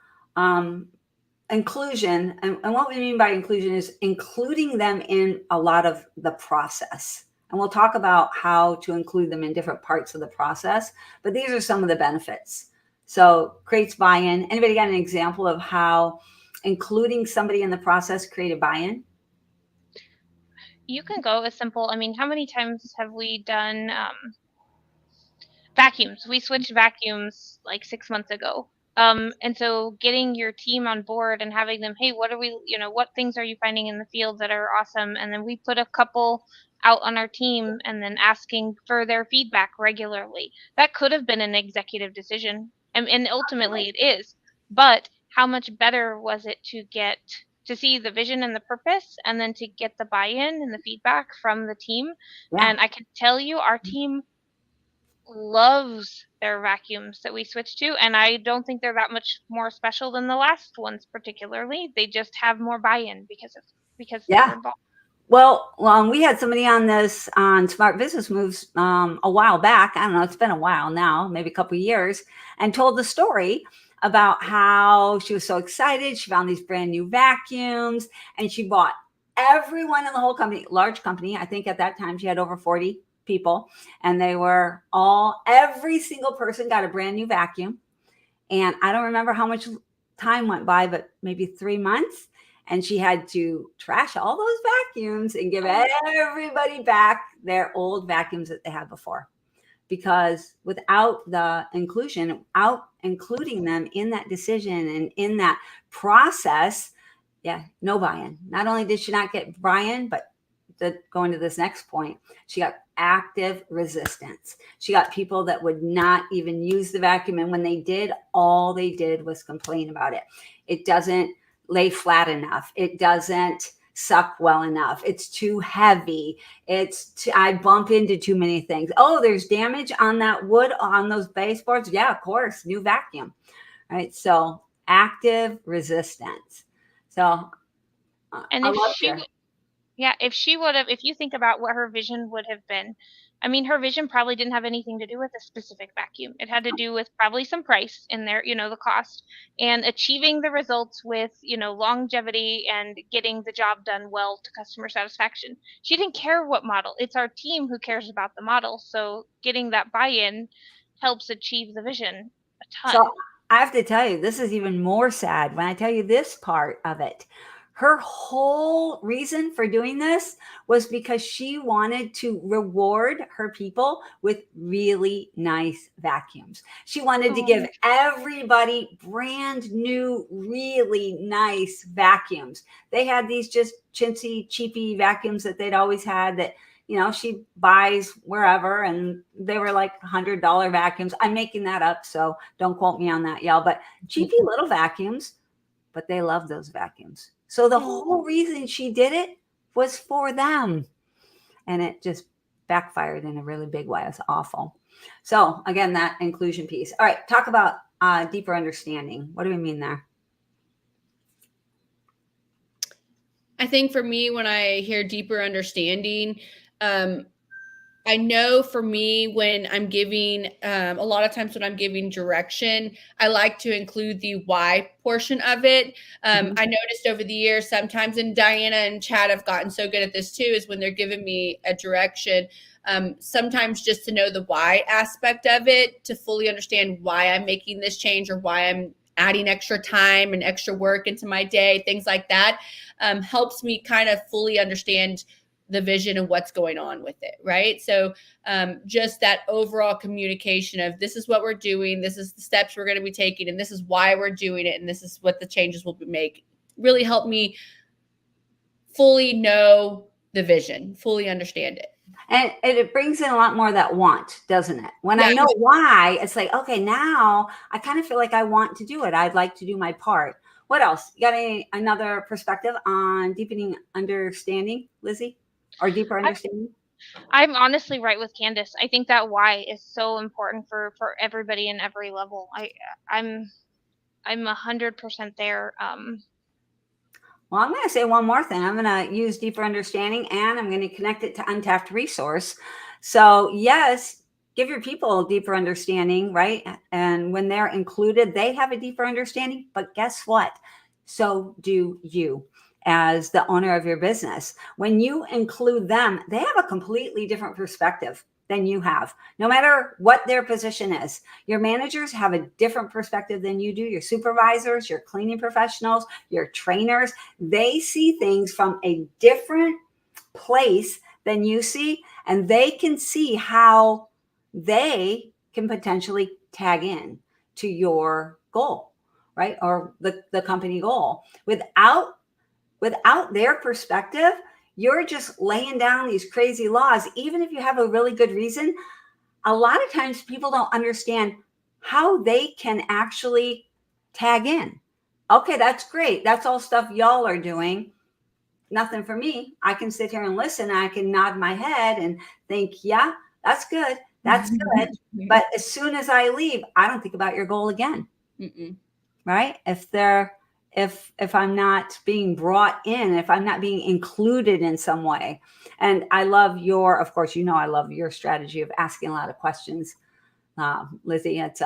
inclusion, and what we mean by inclusion is including them in a lot of the process. And we'll talk about how to include them in different parts of the process, but these are some of the benefits. So creates buy-in. Anybody got an example of how including somebody in the process created buy-in? You can go as simple. I mean, how many times have we done vacuums? We switched vacuums like 6 months ago. And so getting your team on board and having them, hey, what things are you finding in the field that are awesome? And then we put a couple out on our team and then asking for their feedback regularly. That could have been an executive decision. And ultimately it is. But how much better was it to see the vision and the purpose and then to get the buy-in and the feedback from the team? Yeah. And I can tell you our team loves their vacuums that we switched to, and I don't think they're that much more special than the last ones particularly. They just have more buy-in because they're involved. Well, we had somebody on Smart Business Moves a while back. I don't know, it's been a while now, maybe a couple of years, and told the story about how she was so excited. She found these brand new vacuums and she bought everyone in the whole company, large company. I think at that time she had over 40 people, and they were every single person got a brand new vacuum. And I don't remember how much time went by, but maybe 3 months. And she had to trash all those vacuums and give everybody back their old vacuums that they had before. Because without the inclusion, without including them in that decision and in that process, no buy-in. Not only did she not get buy-in, but going to this next point, she got active resistance. She got people that would not even use the vacuum. And when they did, all they did was complain about it. It doesn't lay flat enough. It doesn't suck well enough. It's too heavy. I bump into too many things. Oh, there's damage on that wood on those baseboards. Yeah, of course, new vacuum. Right. So active resistance. So and if you think about what her vision would have been, I mean, her vision probably didn't have anything to do with a specific vacuum. It had to do with probably some price in there, the cost, and achieving the results with, longevity and getting the job done well to customer satisfaction. She didn't care what model. It's our team who cares about the model. So getting that buy-in helps achieve the vision a So ton. I have to tell you, this is even more sad when I tell you this part of it. Her whole reason for doing this was because she wanted to reward her people with really nice vacuums. She wanted to give everybody brand new, really nice vacuums. They had these just chintzy, cheapy vacuums that they'd always had that she buys wherever, and they were like $100 vacuums. I'm making that up, so don't quote me on that, y'all. But cheapy little vacuums, but they love those vacuums. So the whole reason she did it was for them. And it just backfired in a really big way. It's awful. So again, that inclusion piece. All right, talk about deeper understanding. What do we mean there? I think for me, when I hear deeper understanding, I know for me, when I'm giving, a lot of times when I'm giving direction, I like to include the why portion of it. I noticed over the years, sometimes, and Diana and Chad have gotten so good at this too, is when they're giving me a direction, sometimes just to know the why aspect of it, to fully understand why I'm making this change or why I'm adding extra time and extra work into my day, things like that, helps me kind of fully understand the vision and what's going on with it, right? So just that overall communication of this is what we're doing, this is the steps we're going to be taking, and this is why we're doing it, and this is what the changes will make, really help me fully know the vision, fully understand it. And it brings in a lot more of that want, doesn't it? When I know why, it's like, okay, now I kind of feel like I want to do it. I'd like to do my part. What else? You got another perspective on deepening understanding, Lizzie? Or deeper understanding? I'm honestly right with Candice. I think that why is so important for everybody in every level. I'm 100% there. Well, I'm going to say one more thing. I'm going to use deeper understanding, and I'm going to connect it to untapped resource. So yes, give your people a deeper understanding, right? And when they're included, they have a deeper understanding. But guess what? So do you, as the owner of your business. When you include them, they have a completely different perspective than you have, no matter what their position is. Your managers have a different perspective than you do. Your supervisors, your cleaning professionals, your trainers, they see things from a different place than you see, and they can see how they can potentially tag in to your goal, right? Or the company goal. Without their perspective, you're just laying down these crazy laws. Even if you have a really good reason, a lot of times people don't understand how they can actually tag in. Okay, that's great. That's all stuff y'all are doing. Nothing for me. I can sit here and listen. I can nod my head and think, yeah, that's good. That's good. But as soon as I leave, I don't think about your goal again. Right? If I'm not being brought in, if I'm not being included in some way. And I love of course, I love your strategy of asking a lot of questions, Lizzie. It's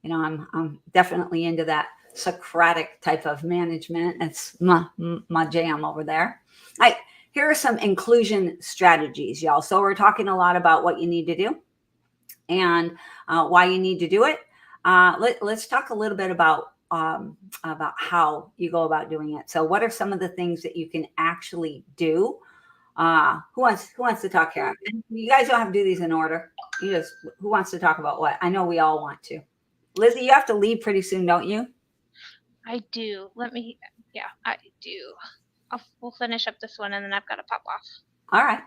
I'm definitely into that Socratic type of management. It's my jam over there. Here are some inclusion strategies, y'all. So we're talking a lot about what you need to do and why you need to do it. Let's talk a little bit about how you go about doing it. So what are some of the things that you can actually do? Who wants to talk here? You guys don't have to do these in order. Who wants to talk about what? I know we all want to. Lizzie, you have to leave pretty soon, don't you? I do. I do. We'll finish up this one, and then I've got to pop off. All right.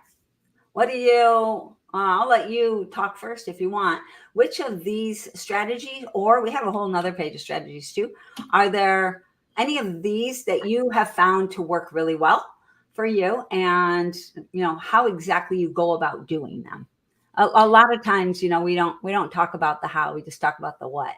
What do you, I'll let you talk first if you want. Which of these strategies, or we have a whole nother page of strategies too, are there any of these that you have found to work really well for you, and how exactly you go about doing them? A lot of times, we don't talk about the how, we just talk about the what.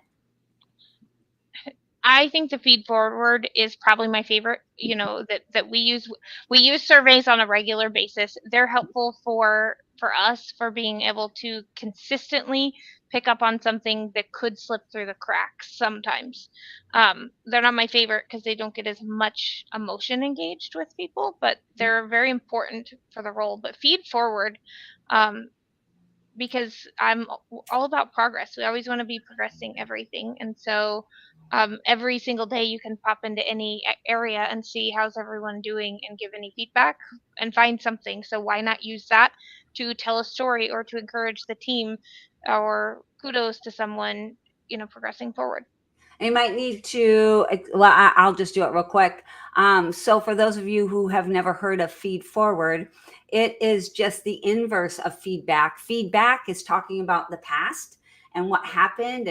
I think the feed forward is probably my favorite, that we use surveys on a regular basis. They're helpful for for us for being able to consistently pick up on something that could slip through the cracks sometimes. They're not my favorite because they don't get as much emotion engaged with people, but they're very important for the role. But feed forward, because I'm all about progress. We always want to be progressing everything. And so every single day you can pop into any area and see how's everyone doing and give any feedback and find something. So why not use that to tell a story or to encourage the team or kudos to someone, progressing forward. You might need to, well, I'll just do it real quick. So for those of you who have never heard of feed forward, it is just the inverse of feedback. Feedback is talking about the past and what happened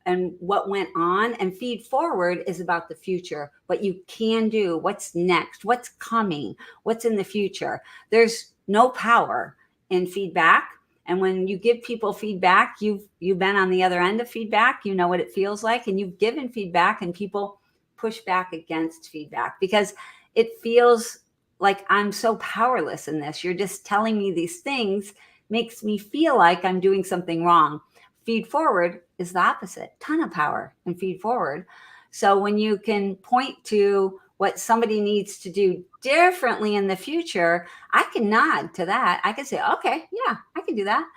and what went on. And feed forward is about the future, what you can do, what's next, what's coming, what's in the future. There's no power in feedback. And when you give people feedback, you've been on the other end of feedback, you know what it feels like, and you've given feedback, and people push back against feedback because it feels like I'm so powerless in this. You're just telling me these things, makes me feel like I'm doing something wrong. Feed forward is the opposite, ton of power in feed forward. So when you can point to what somebody needs to do differently in the future, I can nod to that. I can say, okay, yeah, I can do that.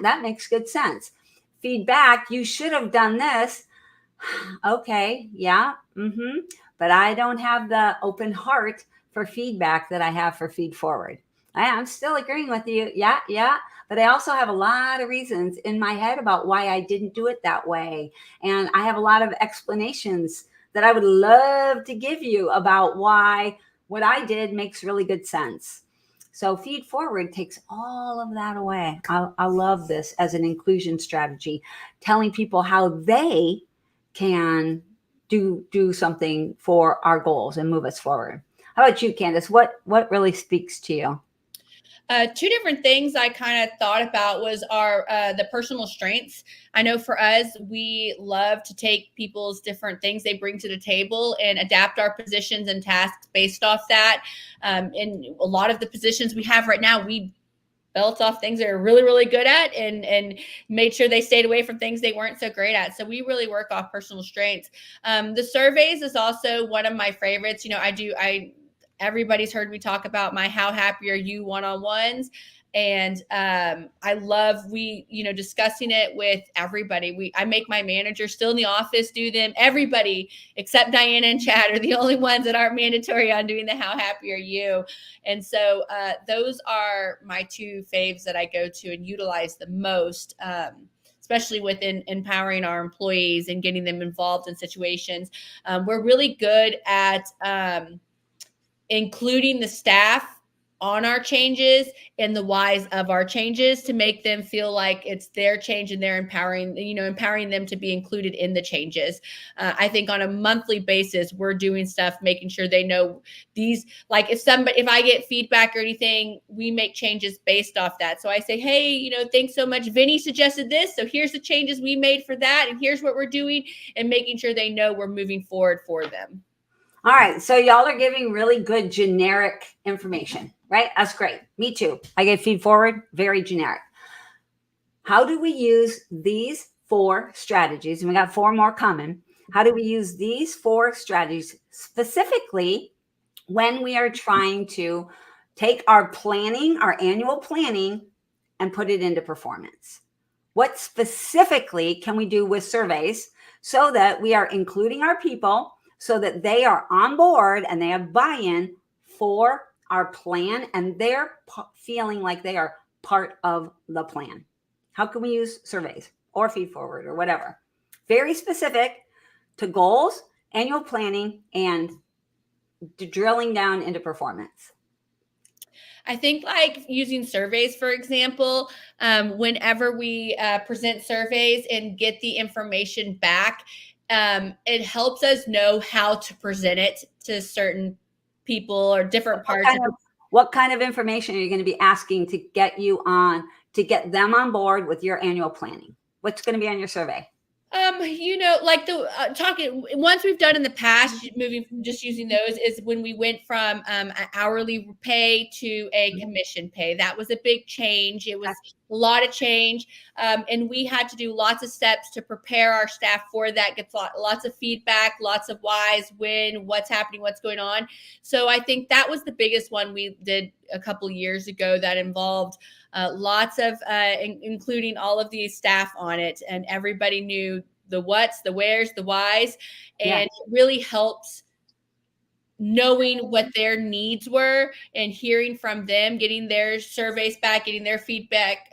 That makes good sense. Feedback, you should have done this. Okay, yeah, but I don't have the open heart for feedback that I have for feed forward. I'm still agreeing with you. Yeah. But I also have a lot of reasons in my head about why I didn't do it that way. And I have a lot of explanations that I would love to give you about why what I did makes really good sense. So feed forward takes all of that away. I love this as an inclusion strategy, telling people how they can do something for our goals and move us forward. How about you, Candice? What really speaks to you? Two different things I kind of thought about was the personal strengths. I know for us, we love to take people's different things they bring to the table and adapt our positions and tasks based off that. And a lot of the positions we have right now, we built off things they're really, really good at and made sure they stayed away from things they weren't so great at. So we really work off personal strengths. The surveys is also one of my favorites. Everybody's heard me talk about my How Happy Are You one-on-ones. And I love discussing it with everybody. I make my manager still in the office do them. Everybody except Diana and Chad are the only ones that aren't mandatory on doing the How Happy Are You. And so those are my two faves that I go to and utilize the most, especially within empowering our employees and getting them involved in situations. We're really good at including the staff on our changes and the whys of our changes to make them feel like it's their change and they're empowering them to be included in the changes. I think on a monthly basis, we're doing stuff, making sure they know these, like if I get feedback or anything, we make changes based off that. So I say, hey, thanks so much. Vinny suggested this. So here's the changes we made for that. And here's what we're doing, and making sure they know we're moving forward for them. All right. So y'all are giving really good generic information, right? That's great. Me too. I gave feed forward, very generic. How do we use these 4 strategies? And we got 4 more coming. How do we use these 4 strategies specifically when we are trying to take our planning, our annual planning, and put it into performance? What specifically can we do with surveys so that we are including our people, so that they are on board and they have buy-in for our plan and they're feeling like they are part of the plan? How can we use surveys or feed forward or whatever? Very specific to goals, annual planning, and drilling down into performance. I think like using surveys, for example, whenever we present surveys and get the information back, it helps us know how to present it to certain people or different parts. What kind of information are you going to be asking to get them on board with your annual planning? What's going to be on your survey? Like the talking once we've done in the past, just using those is when we went from an hourly pay to a commission pay. That was a big change. It was a lot of change, and we had to do lots of steps to prepare our staff for that. Get lots of feedback, lots of whys, when, what's happening, what's going on. So I think that was the biggest one we did a couple years ago that involved lots of including all of these staff on it, and everybody knew the what's, the where's, the why's, and it really helps knowing what their needs were and hearing from them, getting their surveys back, getting their feedback,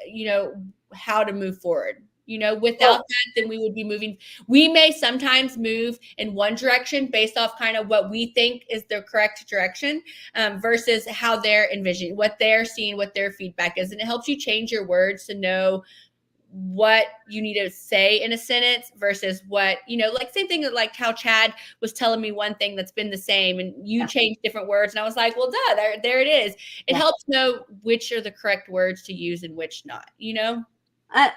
how to move forward. Without that, then we would be moving. We may sometimes move in one direction based off kind of what we think is the correct direction versus how they're envisioning, what they're seeing, what their feedback is. And it helps you change your words to know what you need to say in a sentence versus what, like same thing like how Chad was telling me one thing that's been the same and you changed different words. And I was like, well, duh, there it is. It helps know which are the correct words to use and which not,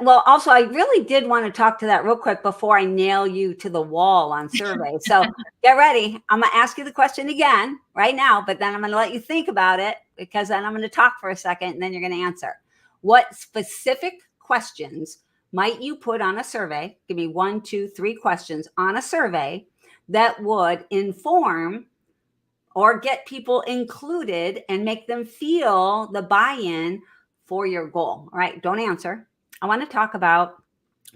Well, also, I really did want to talk to that real quick before I nail you to the wall on survey. So get ready. I'm going to ask you the question again right now, but then I'm going to let you think about it because then I'm going to talk for a second and then you're going to answer. What specific questions might you put on a survey? Give me 1, 2, 3 questions on a survey that would inform or get people included and make them feel the buy-in for your goal. All right, don't answer. I want to talk about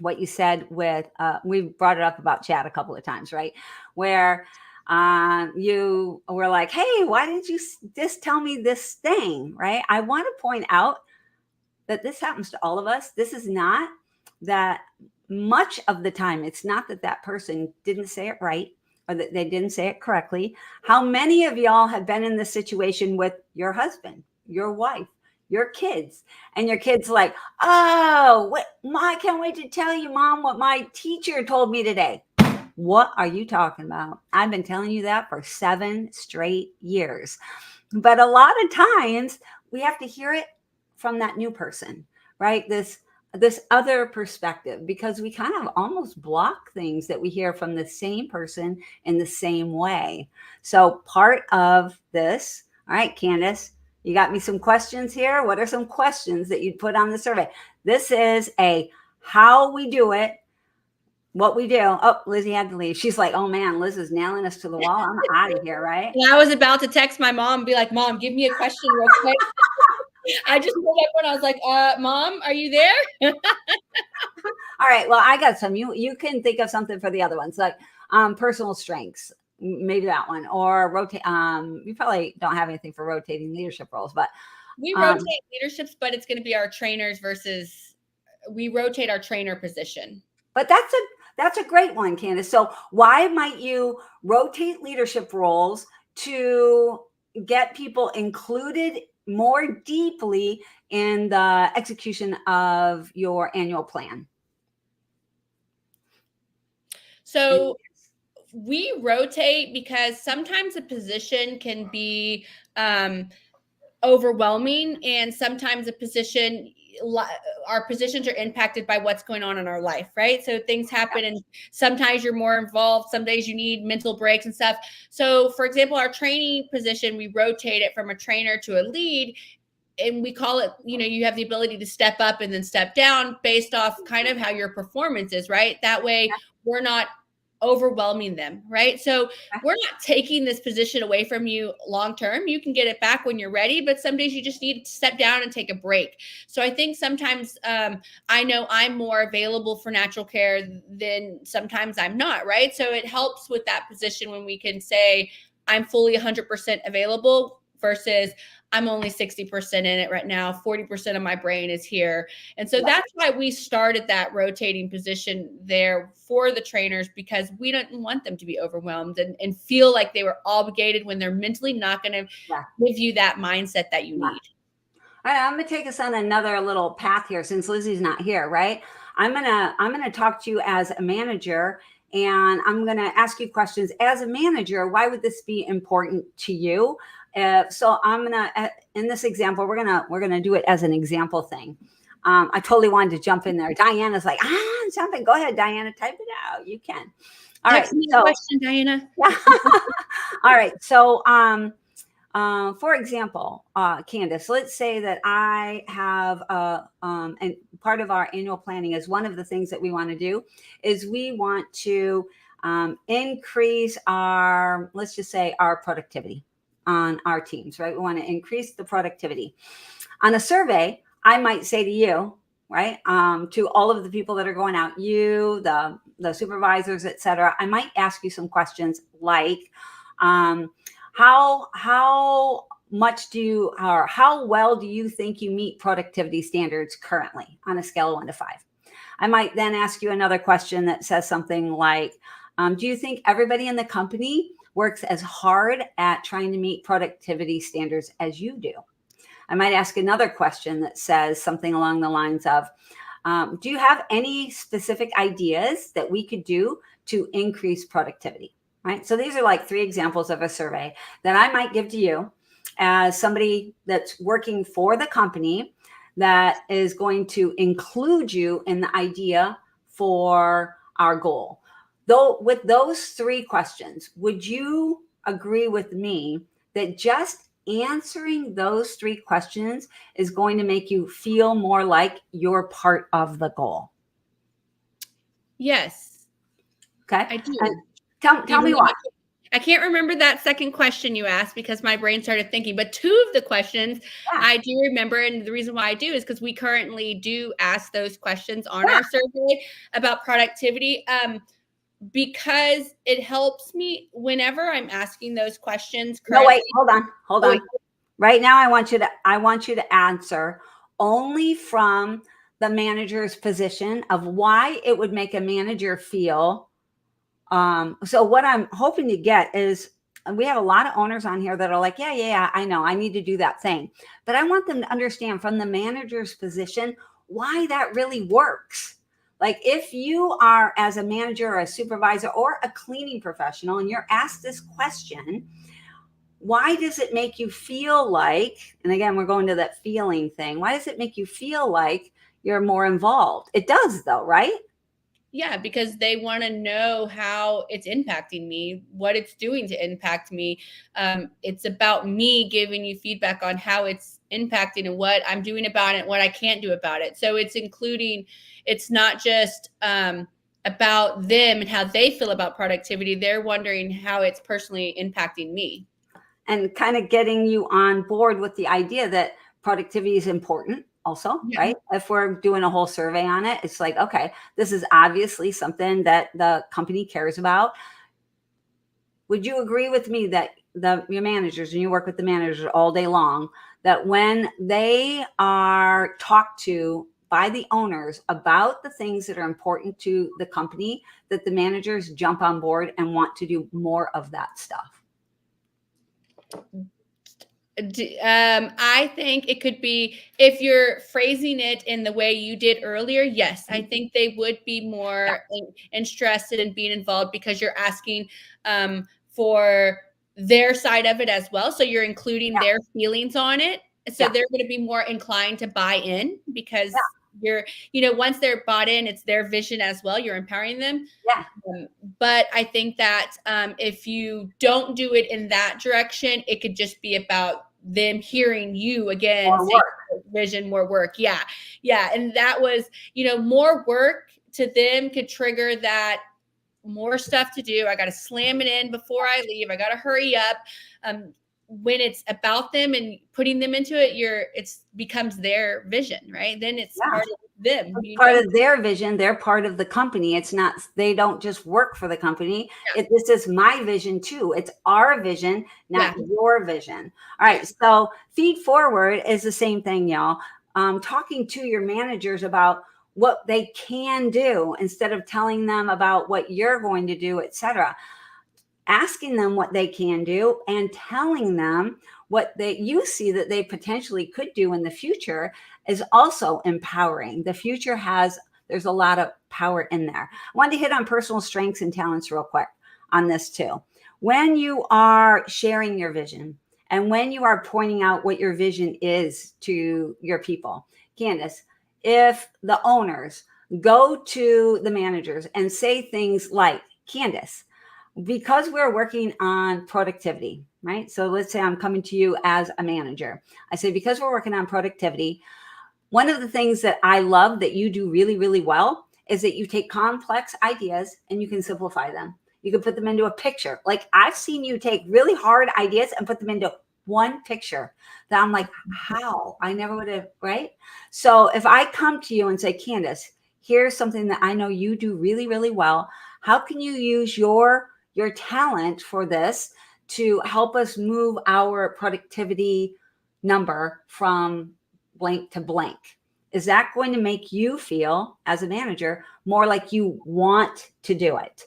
what you said with, we brought it up about Chad a couple of times, right? Where you were like, hey, why didn't you just tell me this thing, right? I want to point out that this happens to all of us. This is not that much of the time. It's not that that person didn't say it right or that they didn't say it correctly. How many of y'all have been in this situation with your husband, your wife, your kids, and your kids like, oh, I can't wait to tell you, Mom, what my teacher told me today. What are you talking about? I've been telling you that for 7 straight years. But a lot of times we have to hear it from that new person, right? This other perspective, because we kind of almost block things that we hear from the same person in the same way. So part of this, all right, Candice, you got me some questions here. What are some questions that you'd put on the survey? This is a how we do it, what we do. Oh, Lizzie had to leave. She's like, oh man, Liz is nailing us to the wall. I'm out of here, right? And I was about to text my mom and be like, Mom, give me a question real quick. I just pulled up and I was like, Mom, are you there? All right. Well, I got some. You can think of something for the other ones, like personal strengths, maybe that one, or rotate. You probably don't have anything for rotating leadership roles, but we rotate leaderships, but it's going to be our trainers versus we rotate our trainer position. But that's a great one, Candice. So why might you rotate leadership roles to get people included more deeply in the execution of your annual plan? So we rotate because sometimes a position can be overwhelming, and sometimes our positions are impacted by what's going on in our life, right? So things happen and sometimes you're more involved. Some days you need mental breaks and stuff. So for example, our training position, we rotate it from a trainer to a lead, and we call it, you have the ability to step up and then step down based off kind of how your performance is, right? That way we're not overwhelming them, right? So we're not taking this position away from you long term. You can get it back when you're ready, but some days you just need to step down and take a break. So I think sometimes I know I'm more available for natural care than sometimes I'm not, right? So it helps with that position when we can say I'm fully 100% available versus I'm only 60% in it right now. 40% of my brain is here. And so that's why we started that rotating position there for the trainers, because we don't want them to be overwhelmed and feel like they were obligated when they're mentally not going to give you that mindset that you need. All right, I'm going to take us on another little path here since Lizzie's not here, right? I'm going to talk to you as a manager, and I'm going to ask you questions as a manager. Why would this be important to you? So I'm gonna, in this example, we're gonna do it as an example thing. I totally wanted to jump in there. Diana's like, jump in. Go ahead, Diana, type it out. You can. All right. Text me a question, Diana. All right. So, for example, Candice, let's say that I have, and part of our annual planning is one of the things that we want to do is we want to increase our, let's just say our productivity on our teams, right? We want to increase the productivity. On a survey, I might say to you, right, to all of the people that are going out, you, the supervisors, et cetera, I might ask you some questions like, how much do you, or how well do you think you meet productivity standards currently on a scale of 1 to 5? I might then ask you another question that says something like, do you think everybody in the company works as hard at trying to meet productivity standards as you do? I might ask another question that says something along the lines of, do you have any specific ideas that we could do to increase productivity? Right. So these are like 3 examples of a survey that I might give to you as somebody that's working for the company that is going to include you in the idea for our goal. Though with those 3 questions, would you agree with me that just answering those 3 questions is going to make you feel more like you're part of the goal? Yes. Okay. I do. And tell me why. I can't remember that second question you asked because my brain started thinking, but 2 of the questions I do remember. And the reason why I do is because we currently do ask those questions on our survey about productivity. Because it helps me whenever I'm asking those questions. No, wait, hold on. Right now, I want you to answer only from the manager's position of why it would make a manager feel. So what I'm hoping to get is, we have a lot of owners on here that are like, yeah, I know, I need to do that thing. But I want them to understand from the manager's position why that really works. Like if you are as a manager or a supervisor or a cleaning professional and you're asked this question, why does it make you feel like, and again, we're going to that feeling thing. Why does it make you feel like you're more involved? It does though, right? Yeah, because they want to know how it's impacting me, what it's doing to impact me. It's about me giving you feedback on how it's impacting and what I'm doing about it, what I can't do about it. So it's including, it's not just about them and how they feel about productivity. They're wondering how it's personally impacting me. And kind of getting you on board with the idea that productivity is important also, right? If we're doing a whole survey on it, it's like, okay, this is obviously something that the company cares about. Would you agree with me that your managers, and you work with the managers all day long, that when they are talked to by the owners about the things that are important to the company, that the managers jump on board and want to do more of that stuff? I think it could be, if you're phrasing it in the way you did earlier, yes, I think they would be more interested in being involved because you're asking for their side of it as well. So you're including their feelings on it. So they're going to be more inclined to buy in because you're, once they're bought in, it's their vision as well. You're empowering them. But I think that if you don't do it in that direction, it could just be about them hearing you again, more vision, more work. Yeah. And that was, more work to them could trigger that more stuff to do. I got to slam it in before I leave. I got to hurry up. When it's about them and putting them into it, it becomes their vision, right? Then it's part of them. Part of their vision. They're part of the company. It's not, they don't just work for the company. This is my vision too. It's our vision, not your vision. All right. So feed forward is the same thing, y'all. Talking to your managers about what they can do instead of telling them about what you're going to do, et cetera. Asking them what they can do and telling them what you see that they potentially could do in the future is also empowering. The future there's a lot of power in there. I wanted to hit on personal strengths and talents real quick on this too. When you are sharing your vision and when you are pointing out what your vision is to your people, Candice, if the owners go to the managers and say things like, Candice, because we're working on productivity, right? So let's say I'm coming to you as a manager. I say, because we're working on productivity, one of the things that I love that you do really, really well is that you take complex ideas and you can simplify them. You can put them into a picture. Like I've seen you take really hard ideas and put them into one picture that I'm like, how? I never would have, right? So if I come to you and say, Candice, here's something that I know you do really, really well. How can you use your talent for this to help us move our productivity number from blank to blank? Is that going to make you feel as a manager more like you want to do it?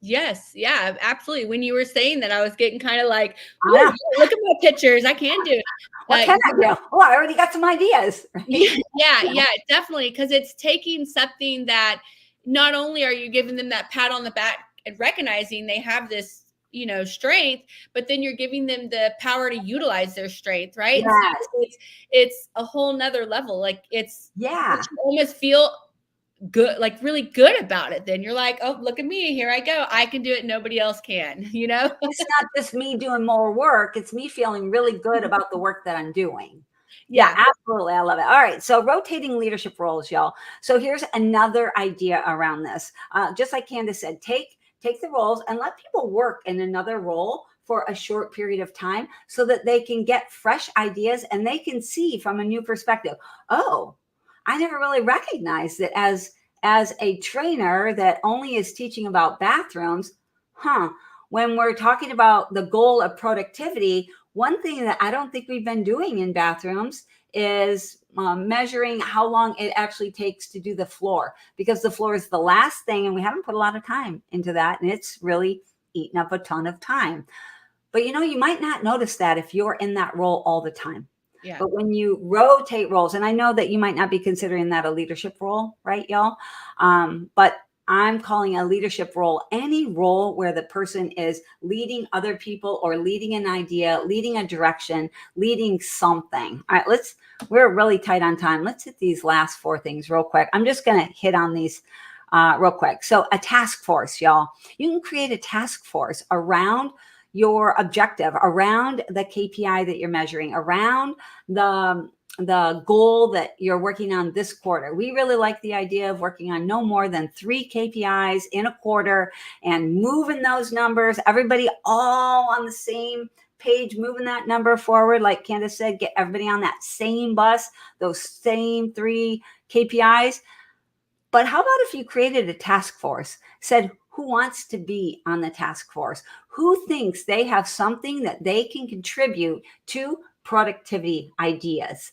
Yes. Yeah, absolutely. When you were saying that, I was getting kind of like, Yeah. look at my pictures. I can do it. What can I do? Oh, I already got some ideas. Right? Yeah, definitely. Because it's taking something that not only are you giving them that pat on the back and recognizing they have this, strength, but then you're giving them the power to utilize their strength, right? Yes. So it's a whole nother level. Like you almost feel good, like really good about it. Then you're like, oh, look at me, here I go, I can do it, nobody else can. It's not just me doing more work, it's me feeling really good about the work that I'm doing. Yeah, absolutely. I love it. All right, so rotating leadership roles, y'all. So here's another idea around this. Just like Candice said, take the roles and let people work in another role for a short period of time so that they can get fresh ideas and they can see from a new perspective. Oh, I never really recognized that as a trainer that only is teaching about bathrooms, when we're talking about the goal of productivity, one thing that I don't think we've been doing in bathrooms is measuring how long it actually takes to do the floor, because the floor is the last thing and we haven't put a lot of time into that, and it's really eaten up a ton of time. But you might not notice that if you're in that role all the time. Yeah. But when you rotate roles, and I know that you might not be considering that a leadership role, right, y'all? But I'm calling a leadership role any role where the person is leading other people or leading an idea, leading a direction, leading something. All right, we're really tight on time. Let's hit these last 4 things real quick. I'm just going to hit on these real quick. So a task force, y'all. You can create a task force around your objective, around the KPI that you're measuring, around the goal that you're working on this quarter. We really like the idea of working on no more than 3 KPIs in a quarter and moving those numbers, everybody all on the same page, moving that number forward. Like Candice said, get everybody on that same bus, those same 3 KPIs. But how about if you created a task force, said, who wants to be on the task force? Who thinks they have something that they can contribute to productivity ideas?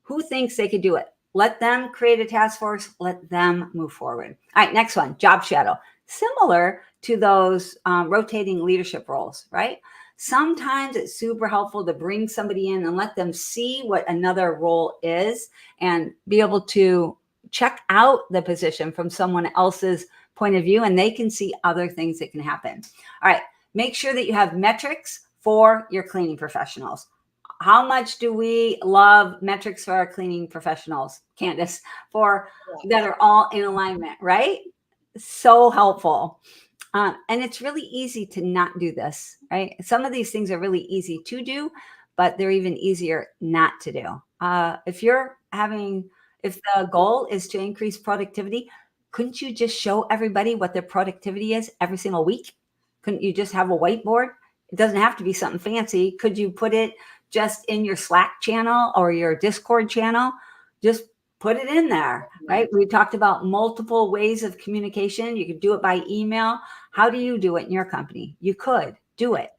Who thinks they could do it? Let them create a task force. Let them move forward. All right, next one, job shadow. Similar to those rotating leadership roles, right? Sometimes it's super helpful to bring somebody in and let them see what another role is and be able to check out the position from someone else's point of view, and they can see other things that can happen. All right, make sure that you have metrics for your cleaning professionals. How much do we love metrics for our cleaning professionals, Candice, that are all in alignment, right? So helpful. And it's really easy to not do this, right? Some of these things are really easy to do, but they're even easier not to do. If the goal is to increase productivity, couldn't you just show everybody what their productivity is every single week? Couldn't you just have a whiteboard? It doesn't have to be something fancy. Could you put it just in your Slack channel or your Discord channel? Just put it in there, right? We talked about multiple ways of communication. You could do it by email. How do you do it in your company? You could do it.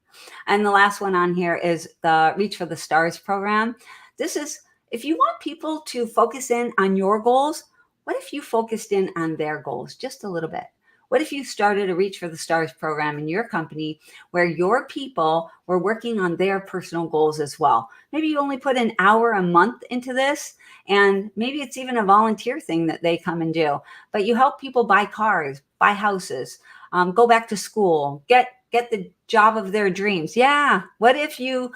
And the last one on here is the Reach for the Stars program. This is, if you want people to focus in on your goals, what if you focused in on their goals just a little bit? What if you started a Reach for the Stars program in your company where your people were working on their personal goals as well? Maybe you only put an hour a month into this, and maybe it's even a volunteer thing that they come and do. But you help people buy cars, buy houses, go back to school, get get the job of their dreams? Yeah. What if you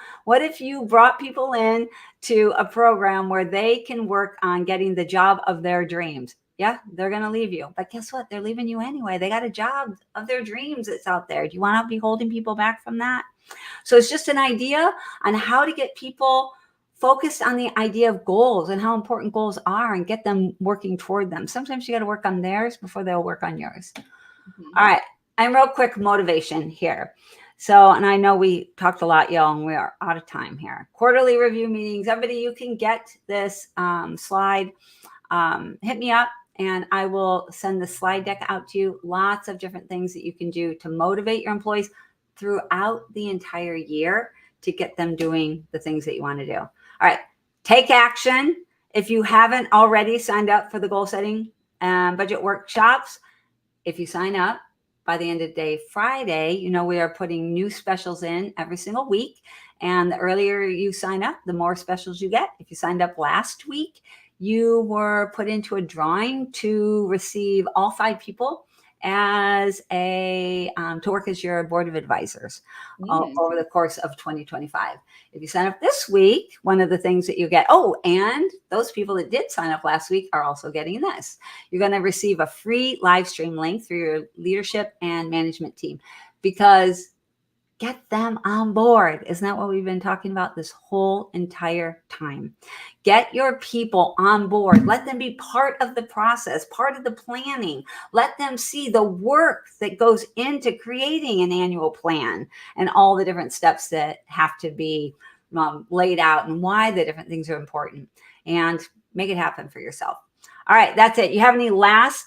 brought people in to a program where they can work on getting the job of their dreams? Yeah, they're going to leave you. But guess what? They're leaving you anyway. They got a job of their dreams that's out there. Do you want to be holding people back from that? So it's just an idea on how to get people focused on the idea of goals and how important goals are and get them working toward them. Sometimes you got to work on theirs before they'll work on yours. All right. And real quick motivation here. So, and I know we talked a lot, y'all, and we are out of time here. Quarterly review meetings. Everybody, you can get this slide. Hit me up and I will send the slide deck out to you. Lots of different things that you can do to motivate your employees throughout the entire year to get them doing the things that you want to do. All right, take action. If you haven't already signed up for the goal setting budget workshops, if you sign up by the end of the day Friday, you know we are putting new specials in every single week. And the earlier you sign up, the more specials you get. If you signed up last week, you were put into a drawing to receive all 5 people as to work as your board of advisors over the course of 2025. If you sign up this week, one of the things that you get, and those people that did sign up last week are also getting this. You're going to receive a free live stream link through your leadership and management team, because get them on board. Isn't that what we've been talking about this whole entire time? Get your people on board. Let them be part of the process, part of the planning. Let them see the work that goes into creating an annual plan and all the different steps that have to be laid out and why the different things are important, and make it happen for yourself. All right, that's it. You have any last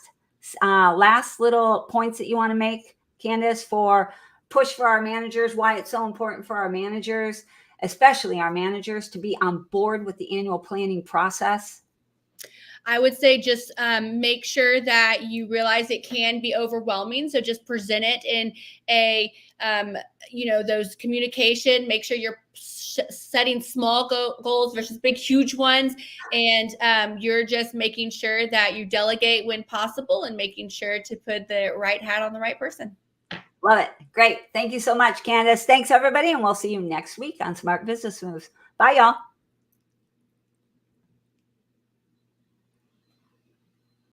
little points that you want to make, Candice, for push for our managers, why it's so important for our managers, especially our managers, to be on board with the annual planning process? I would say just make sure that you realize it can be overwhelming. So just present it in a, those communication, make sure you're setting small goals versus big, huge ones. And you're just making sure that you delegate when possible and making sure to put the right hat on the right person. Love it. Great. Thank you so much, Candice. Thanks, everybody. And we'll see you next week on Smart Business Moves. Bye, y'all.